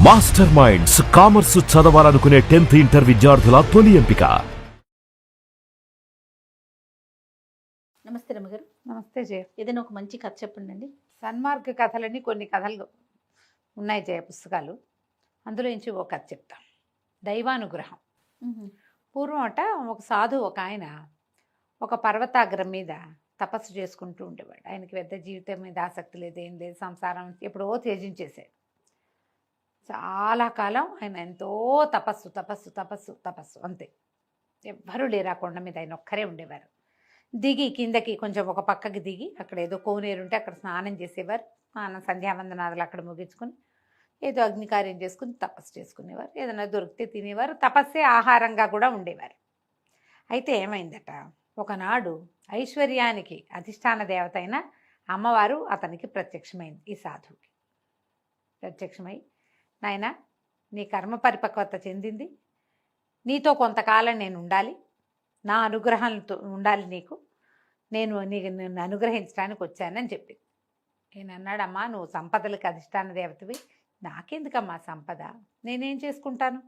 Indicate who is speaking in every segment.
Speaker 1: Master minds commerce చదవాలనుకునే 10th inter విద్యార్థుల తొలి ఎంపిక.
Speaker 2: నమస్తే రమగారు.
Speaker 3: నమస్తే జయ.
Speaker 2: ఏదైనా ఒక మంచి కథ చెప్పండి.
Speaker 3: సన్మార్గ కథలని కొన్ని కథలు ఉన్నాయి జయ, పుస్తకాలు. అందులో నుంచి ఒక కథ చెప్తాం. దైవానుగ్రహం. పూర్వం ఒక సాధువు ఒక ఆయన ఒక పర్వతాగ్రం మీద తపస్సు చేసుకుంటూ ఉండేవాడు. ఆయనకి పెద్ద జీవితం మీద ఆసక్తి లేదు, ఏం లేదు, సంసారం ఎప్పుడో త్యజించేశాడు. చాలా కాలం ఆయన ఎంతో తపస్సు తపస్సు తపస్సు తపస్సు అంతే. ఎవ్వరూ లేరు ఆ కొండ మీద, ఆయన ఒక్కరే ఉండేవారు. దిగి కిందకి కొంచెం ఒక పక్కకి దిగి అక్కడ ఏదో కోనేరు ఉంటే అక్కడ స్నానం చేసేవారు. స్నానం సంధ్యావందనాదులు అక్కడ ముగించుకొని ఏదో అగ్నికార్యం చేసుకుని తపస్సు చేసుకునేవారు. ఏదైనా దొరికితే తినేవారు. తపస్సే ఆహారంగా కూడా ఉండేవారు. అయితే ఏమైందట, ఒకనాడు ఐశ్వర్యానికి అధిష్టాన దేవత అయిన అమ్మవారు అతనికి ప్రత్యక్షమైంది. ఈ సాధువుకి ప్రత్యక్షమై, నాయన, నీ కర్మ పరిపక్వత చెందింది, నీతో కొంతకాలం నేను ఉండాలి, నా అనుగ్రహంతో ఉండాలి నీకు, నిన్ను అనుగ్రహించడానికి వచ్చానని చెప్పింది. నేను అన్నాడమ్మా, నువ్వు సంపదలకు అధిష్టాన దేవతవి, నాకెందుకమ్మా సంపద, నేనేం చేసుకుంటాను?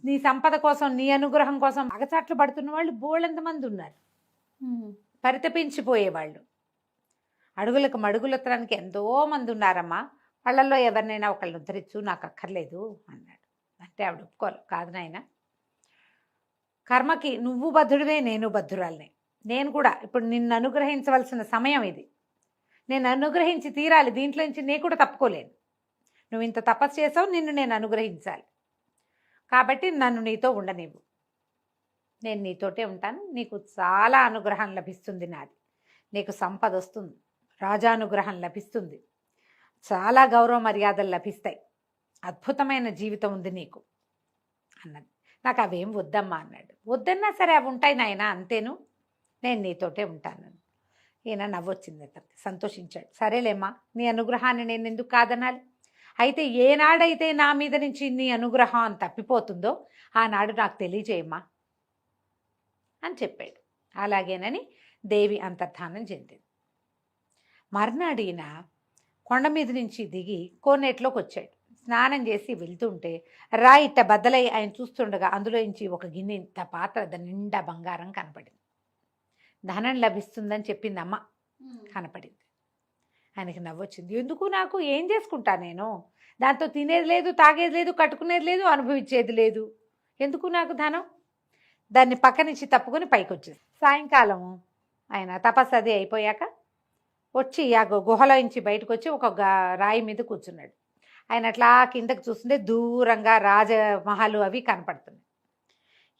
Speaker 3: నీ సంపద కోసం, నీ అనుగ్రహం కోసం అగచాట్లు పడుతున్న వాళ్ళు బోళ్ళెంతమంది ఉన్నారు, పరితపించిపోయేవాళ్ళు. అడుగులకు మడుగులెత్తడానికి ఎంతోమంది ఉన్నారమ్మా, వాళ్ళల్లో ఎవరినైనా ఒకళ్ళని ఉద్ధరించు, నాకు అక్కర్లేదు అన్నాడు. అంటే ఆవిడ ఒప్పుకోవాలి. కాదు నాయన, కర్మకి నువ్వు బద్ధుడివే, నేను బద్ధురాలినే. నేను కూడా ఇప్పుడు నిన్ను అనుగ్రహించవలసిన సమయం ఇది, నేను అనుగ్రహించి తీరాలి, దీంట్లో నుంచి నేను కూడా తప్పుకోలేను. నువ్వు ఇంత తపస్సు చేసావు, నిన్ను నేను అనుగ్రహించాలి, కాబట్టి నన్ను నీతో ఉండనివ్వు, నేను నీతోటే ఉంటాను, నీకు చాలా అనుగ్రహం లభిస్తుంది, నాది నీకు సంపద వస్తుంది, రాజానుగ్రహం లభిస్తుంది, చాలా గౌరవ మర్యాదలు లభిస్తాయి, అద్భుతమైన జీవితం ఉంది నీకు అన్నది. నాకు అవేం వద్దమ్మా అన్నాడు. వద్దన్నా సరే అవి ఉంటాయి నాయన, అంతేను, నేను నీతోటే ఉంటాను. ఈయన నవ్వొచ్చింది, అతనికి సంతోషించాడు. సరేలేమ్మా, నీ అనుగ్రహాన్ని నేను ఎందుకు కాదనాలి? అయితే ఏనాడైతే నా మీద నుంచి నీ అనుగ్రహం తప్పిపోతుందో ఆనాడు నాకు తెలియజేయమ్మా అని చెప్పాడు. అలాగేనని దేవి అంతర్ధానం చెందింది. మర్నాడు ఈయన కొండ మీద నుంచి దిగి కోనేట్లోకి వచ్చాడు. స్నానం చేసి వెళ్తుంటే ఇట్ట బద్దలై ఆయన చూస్తుండగా అందులో నుంచి ఒక గిన్నె ఇంత పాత్ర, దాని నిండా బంగారం కనపడింది. ధనం లభిస్తుందని చెప్పింది అమ్మ, కనపడింది. ఆయనకి నవ్వొచ్చింది. ఎందుకు, నాకు ఏం చేసుకుంటా నేను? దాంతో తినేది లేదు, తాగేది లేదు, కట్టుకునేది లేదు, అనుభవించేది లేదు, ఎందుకు నాకు ధనం? దాన్ని పక్క నుంచి తప్పుకొని పైకి వచ్చేది. సాయంకాలం ఆయన తపస్సు అది అయిపోయాక వచ్చి ఆ గుహలో నుంచి బయటకు వచ్చి ఒక రాయి మీద కూర్చున్నాడు. ఆయన అట్లా కిందకు చూస్తుంటే దూరంగా రాజమహలు అవి కనపడుతున్నాయి.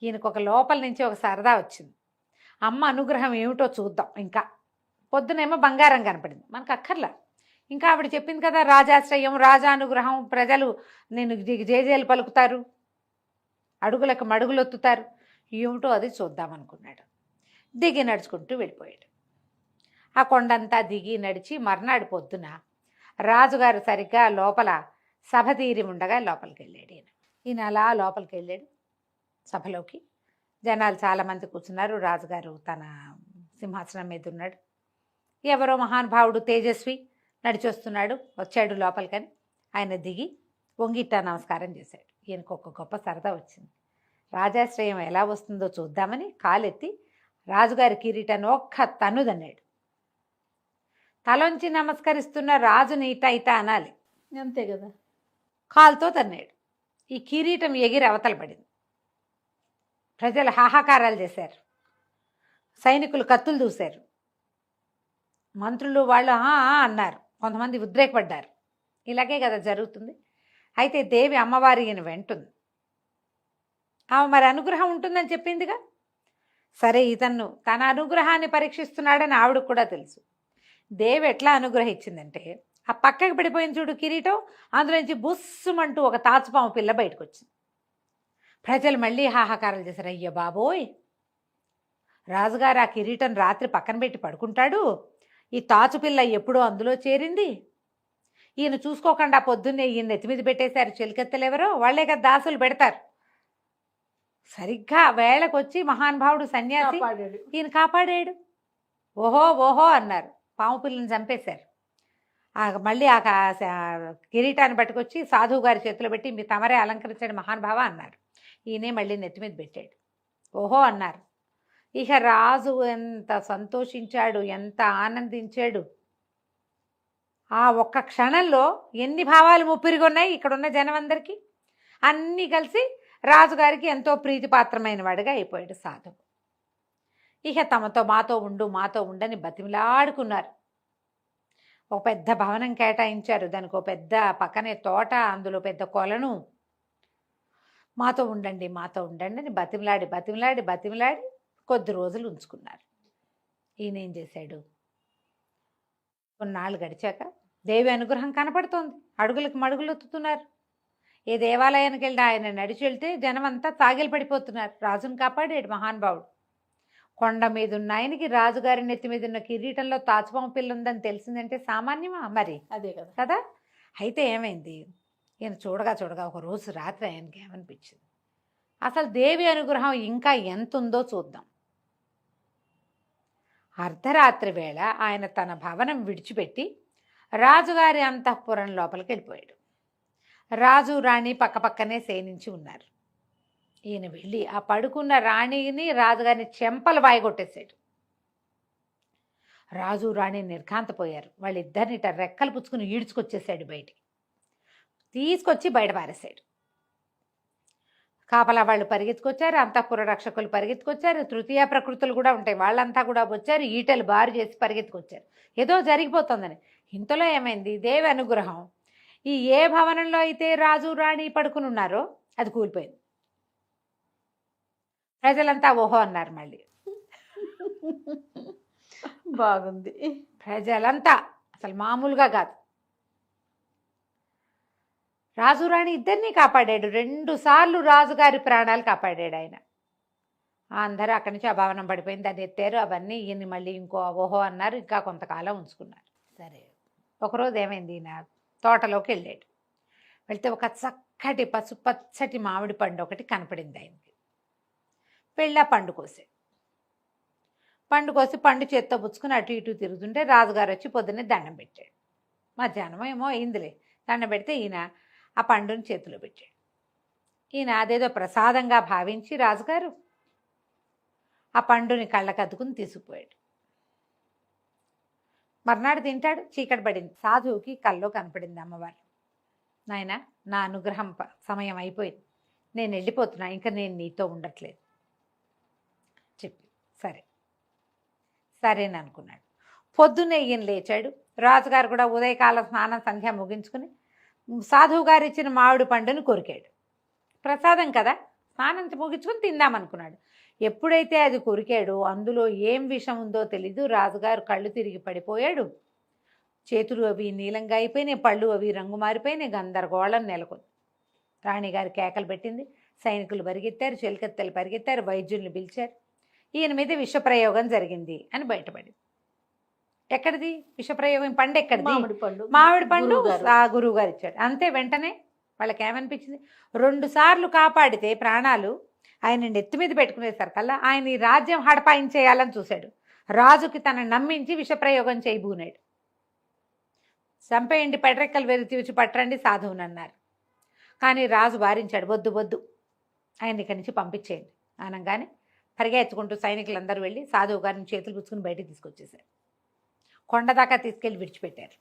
Speaker 3: ఈయనకు ఒక లోపల నుంచి ఒక సరదా వచ్చింది. అమ్మ అనుగ్రహం ఏమిటో చూద్దాం. ఇంకా పొద్దునేమో బంగారం కనపడింది, మనకు అక్కర్లా. ఇంకా ఆవిడ చెప్పింది కదా, రాజాశ్రయం, రాజానుగ్రహం, ప్రజలు నేను జేజేలు పలుకుతారు, అడుగులకు మడుగులొత్తుతారు, ఏమిటో అది చూద్దామనుకున్నాడు. దిగి నడుచుకుంటూ వెళ్ళిపోయాడు. ఆ కొండంతా దిగి నడిచి మర్నాడు పొద్దున రాజుగారు సరిగ్గా లోపల సభ తీరి ఉండగా లోపలికి వెళ్ళాడు. ఈయన అలా లోపలికి వెళ్ళాడు సభలోకి. జనాలు చాలామంది కూర్చున్నారు. రాజుగారు తన సింహాసనం మీద ఉన్నాడు. ఎవరో మహానుభావుడు తేజస్వి నడిచొస్తున్నాడు, వచ్చాడు లోపలికని. ఆయన దిగి వంగిట్ట నమస్కారం చేశాడు. ఈయనకు ఒక గొప్ప సరదా వచ్చింది. రాజాశ్రయం ఎలా వస్తుందో చూద్దామని కాలెత్తి రాజుగారి కిరీటాన్ని ఒక్క తన్నుదన్నాడు. తలొంచి నమస్కరిస్తున్న రాజుని ఇట అనాలి,
Speaker 2: అంతే కదా.
Speaker 3: కాలుతో తన్నాడు. ఈ కిరీటం ఎగిరి అవతల పడింది. ప్రజలు హాహాకారాలు చేశారు, సైనికులు కత్తులు దూశారు, మంత్రులు వాళ్ళు అన్నారు, కొంతమంది ఉద్రేకపడ్డారు. ఇలాగే కదా జరుగుతుంది. అయితే దేవి అమ్మవారి ఈయన వెంటుంది. ఆమె మరి అనుగ్రహం ఉంటుందని చెప్పిందిగా. సరే, ఇతన్ను తన అనుగ్రహాన్ని పరీక్షిస్తున్నాడని ఆవిడకు కూడా తెలుసు. దేవి ఎట్లా అనుగ్రహించిందంటే, ఆ పక్కకి పడిపోయింది చూడు కిరీటం, అందులో నుంచి బుస్సుమంటూ ఒక తాచుపాము పిల్ల బయటకు వచ్చింది. ప్రజలు మళ్ళీ హాహాకారాలు చేశారు. అయ్య బాబోయ్, రాజుగారు ఆ కిరీటం రాత్రి పక్కన పెట్టి పడుకుంటాడు, ఈ తాచు పిల్ల ఎప్పుడో అందులో చేరింది, ఈయన చూసుకోకుండా పొద్దున్నే ఈయన ఎత్తిమీద పెట్టేశారు. చెలికెత్తలేవరో వాళ్ళే కదా దాసులు పెడతారు. సరిగ్గా వేళకొచ్చి మహానుభావుడు సన్యాసి ఈయన కాపాడాడు. ఓహో ఓహో అన్నారు. పాము పిల్లని చంపేశారు. మళ్ళీ కిరీటాన్ని పట్టుకొచ్చి సాధువు గారి చేతిలో పెట్టి మీ తమరే అలంకరించండి మహానుభావ అన్నారు. ఈయనే మళ్ళీ నెత్తి మీద పెట్టాడు. ఓహో అన్నారు. ఇక రాజు ఎంత సంతోషించాడు, ఎంత ఆనందించాడు. ఆ ఒక్క క్షణంలో ఎన్ని భావాలు ముప్పిరిగొన్నాయి ఇక్కడున్న జనం అందరికీ. అన్నీ కలిసి రాజుగారికి ఎంతో ప్రీతిపాత్రమైన వాడిగా అయిపోయాడు సాధువు. ఇక తమతో మాతో ఉండని బతిమిలాడుకున్నారు. ఒక పెద్ద భవనం కేటాయించారు, దానికి ఒక పెద్ద పక్కనే తోట, అందులో పెద్ద కొలను. మాతో ఉండండి అని బతిమిలాడి కొద్ది రోజులు ఉంచుకున్నారు. ఈయన ఏం చేశాడు, కొన్నాళ్ళు గడిచాక దేవి అనుగ్రహం కనపడుతోంది. అడుగులకు మడుగులొత్తుతున్నారు. ఏ దేవాలయానికి వెళ్ళి ఆయన నడిచి వెళ్తే జనం అంతా తాగిలి పడిపోతున్నారు. రాజును కాపాడాడు మహానుభావుడు. కొండ మీద ఉన్న ఆయనకి రాజుగారి నెత్తి మీద ఉన్న కిరీటంలో తాచుపాము పిల్ల ఉందని తెలిసిందంటే సామాన్యమా మరి?
Speaker 2: అదే కదా
Speaker 3: కదా. అయితే ఏమైంది, ఈయన చూడగా ఒక రోజు రాత్రి ఆయనకి ఏమనిపించింది, అసలు దేవి అనుగ్రహం ఇంకా ఎంత ఉందో చూద్దాం. అర్ధరాత్రి వేళ ఆయన తన భవనం విడిచిపెట్టి రాజుగారి అంతఃపురం లోపలికి వెళ్ళిపోయాడు. రాజు రాణి పక్కపక్కనే శయనించి ఉన్నారు. ఈయన వెళ్ళి ఆ పడుకున్న రాణిని రాజుగారిని చెంపలు వాయగొట్టేశాడు. రాజు రాణి నిర్ఘాంతపోయారు. వాళ్ళిద్దరిని రెక్కలు పుచ్చుకుని ఈడ్చుకొచ్చేసాడు బయటికి. తీసుకొచ్చి బయట పారేశాడు. కాపలా వాళ్ళు పరిగెత్తుకొచ్చారు, అంతఃపుర రక్షకులు పరిగెత్తుకొచ్చారు, తృతీయ ప్రకృతులు కూడా ఉంటాయి, వాళ్ళంతా కూడా వచ్చారు, ఈటలు బారు చేసి పరిగెత్తుకొచ్చారు ఏదో జరిగిపోతుందని. ఇంతలో ఏమైంది, దేవి అనుగ్రహం ఈ ఏ భవనంలో అయితే రాజు రాణి పడుకుని ఉన్నారో అది కూలిపోయింది. ప్రజలంతా ఓహో అన్నారు. మళ్ళీ
Speaker 2: బాగుంది.
Speaker 3: ప్రజలంతా అసలు మామూలుగా కాదు. రాజు రాణి ఇద్దరినీ కాపాడాడు. 2 సార్లు రాజుగారి ప్రాణాలు కాపాడాడు ఆయన. అందరూ అక్కడి నుంచి ఆ భవనం పడిపోయింది, దాన్ని ఎత్తారు. అవన్నీ ఈయన్ని మళ్ళీ ఇంకో ఓహో అన్నారు. ఇంకా కొంతకాలం ఉంచుకున్నారు. సరే, ఒకరోజు ఏమైంది, ఈయన తోటలోకి వెళ్ళాడు. వెళ్తే ఒక చక్కటి పసుపచ్చటి మామిడి పండు ఒకటి కనపడింది ఆయనకి. వెళ్ళి ఆ పండు కోసి పండు చేత్తో పుచ్చుకుని అటు ఇటు తిరుగుతుంటే రాజుగారు వచ్చి పొద్దున్నే దండం పెట్టాడు. మధ్యాహ్నం ఏమో అయిందిలే, దండం పెడితే ఈయన ఆ పండుని చేతిలో పెట్టాడు. ఈయన అదేదో ప్రసాదంగా భావించి రాజుగారు ఆ పండుని కళ్ళకద్దుకుని తీసుకుపోయాడు. మర్నాడు తింటాడు. చీకటి పడింది. సాధువుకి కల్లో కనపడింది అమ్మవారు. నాయన, నా అనుగ్రహం సమయం అయిపోయింది, నేను వెళ్ళిపోతున్నా, ఇంకా నేను నీతో ఉండట్లేదు చెప్పి. సరేననుకున్నాడు. పొద్దున్నే ఈయన లేచాడు. రాజుగారు కూడా ఉదయకాల స్నానం సంధ్య ముగించుకుని సాధువు గారు ఇచ్చిన మామిడి పండుని కొరికాడు. ప్రసాదం కదా, స్నానం ముగించుకుని తిందామనుకున్నాడు. ఎప్పుడైతే అది కొరికాడో అందులో ఏం విషం ఉందో తెలీదు. రాజుగారు కళ్ళు తిరిగి పడిపోయాడు. చేతులు అవి నీలంగా అయిపోయినాయి, పళ్ళు అవి రంగు మారిపోయినాయి. గందరగోళం నెలకొంది. రాణిగారు కేకలు పెట్టింది. సైనికులు పరిగెత్తారు, చెలికత్తెలు పరిగెత్తారు, వైద్యుల్ని పిలిచారు. ఈయన మీద విషప్రయోగం జరిగింది అని బయటపడింది. ఎక్కడిది విషప్రయోగం? పండు ఎక్కడిది? మామిడి పండు ఆ గురువు గారు ఇచ్చాడు. అంతే. వెంటనే వాళ్ళకి ఏమనిపించింది, 2 సార్లు కాపాడితే ప్రాణాలు ఆయన నెత్తి మీద పెట్టుకునేసరికల్లా ఆయన ఈ రాజ్యం హడపాయించేయాలని చూశాడు. రాజుకి తనని నమ్మించి విషప్రయోగం చేయబూనాడు. చంపేయండి, పెడరెక్కలు వెరిచి పట్టరండి సాధువుని అన్నారు. కానీ రాజు వారించాడు, వద్దు ఆయన ఇక్కడి నుంచి పంపించేయండి అనగానే పరిగెత్తుకుంటూ సైనికులందరూ వెళ్ళి సాధువు గారిని చేతులు పుచ్చుకుని బయటికి తీసుకొచ్చేసారు. కొండ దాకా తీసుకెళ్ళి విడిచిపెట్టారు.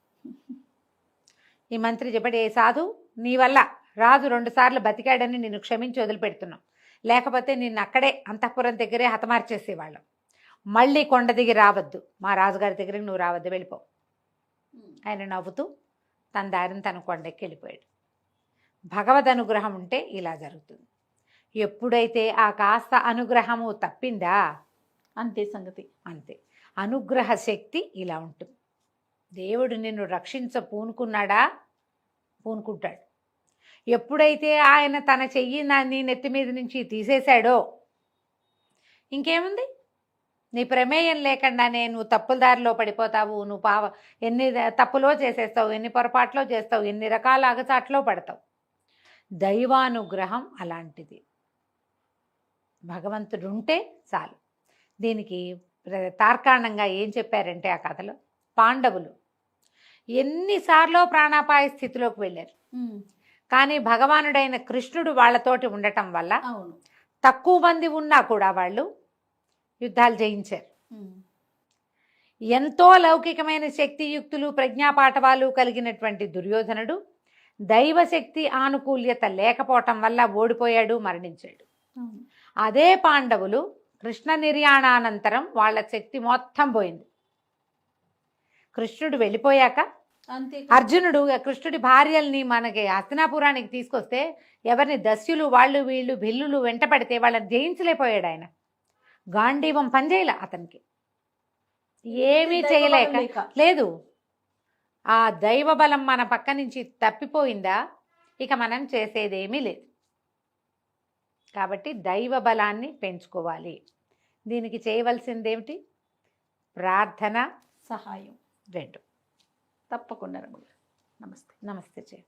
Speaker 3: ఈ మంత్రి చెప్పాడు, ఏ సాధు, నీ వల్ల రాజు 2 సార్లు బతికాడని నిన్ను క్షమించి వదిలిపెడుతున్నాం, లేకపోతే నిన్ను అక్కడే అంతఃపురం దగ్గరే హతమార్చేసేవాళ్ళం. మళ్ళీ కొండ దిగి రావద్దు, మా రాజుగారి దగ్గరికి నువ్వు రావద్దు, వెళ్ళిపో. ఆయన నవ్వుతూ తన దారిని తన కొండెక్కి వెళ్ళిపోయాడు. భగవద్ అనుగ్రహం ఉంటే ఇలా జరుగుతుంది. ఎప్పుడైతే ఆ కాస్త అనుగ్రహము తప్పిందా
Speaker 2: అంతే సంగతి.
Speaker 3: అంతే. అనుగ్రహ శక్తి ఇలా ఉంటుంది. దేవుడు నిన్ను పూనుకున్నాడా, పూనుకుంటాడు. ఎప్పుడైతే ఆయన తన చెయ్యి నీ నెత్తి మీద నుంచి తీసేశాడో ఇంకేముంది, నీ ప్రమేయం లేకుండానే నువ్వు తప్పుల దారిలో పడిపోతావు. నువ్వు ఎన్ని తప్పులో చేసేస్తావు, ఎన్ని పొరపాట్లో చేస్తావు, ఎన్ని రకాల అగచాట్లో పడతావు. దైవానుగ్రహం అలాంటిది. భగవంతుడు ఉంటే చాలు. దీనికి తార్కాణంగా ఏం చెప్పారంటే ఆ కథలో, పాండవులు ఎన్నిసార్లు ప్రాణాపాయ స్థితిలోకి వెళ్ళారు. కానీ భగవానుడైన కృష్ణుడు వాళ్ళతోటి ఉండటం వల్ల
Speaker 2: అవును.
Speaker 3: తక్కువ మంది ఉన్నా కూడా వాళ్ళు యుద్ధాలు జయించారు. ఎంతో లౌకికమైన శక్తియుక్తులు ప్రజ్ఞాపాఠవాలు కలిగినటువంటి దుర్యోధనుడు దైవశక్తి ఆనుకూల్యత లేకపోవటం వల్ల ఓడిపోయాడు, మరణించాడు.
Speaker 2: అవును.
Speaker 3: అదే పాండవులు కృష్ణ నిర్యాణానంతరం వాళ్ళ శక్తి మొత్తం పోయింది. కృష్ణుడు వెళ్ళిపోయాక
Speaker 2: అంతే.
Speaker 3: అర్జునుడు కృష్ణుడి భార్యల్ని మనకి హస్తినాపురానికి తీసుకొస్తే ఎవరిని దస్యులు వాళ్ళు వీళ్ళు భిల్లులు వెంట పడితే వాళ్ళని జయించలేకపోయాడు ఆయన. గాంధీవం పనిచేయలే అతనికి, ఏమీ చేయలేక లేదు. ఆ దైవ బలం మన పక్క నుంచి తప్పిపోయిందా ఇక మనం చేసేదేమీ లేదు. కాబట్టి దైవ బలాన్ని పెంచుకోవాలి. దీనికి చేయవలసిందేమిటి? ప్రార్థన,
Speaker 2: సహాయం.
Speaker 3: 2.
Speaker 2: తప్పకుండా రమణ. నమస్తే.
Speaker 3: నమస్తే.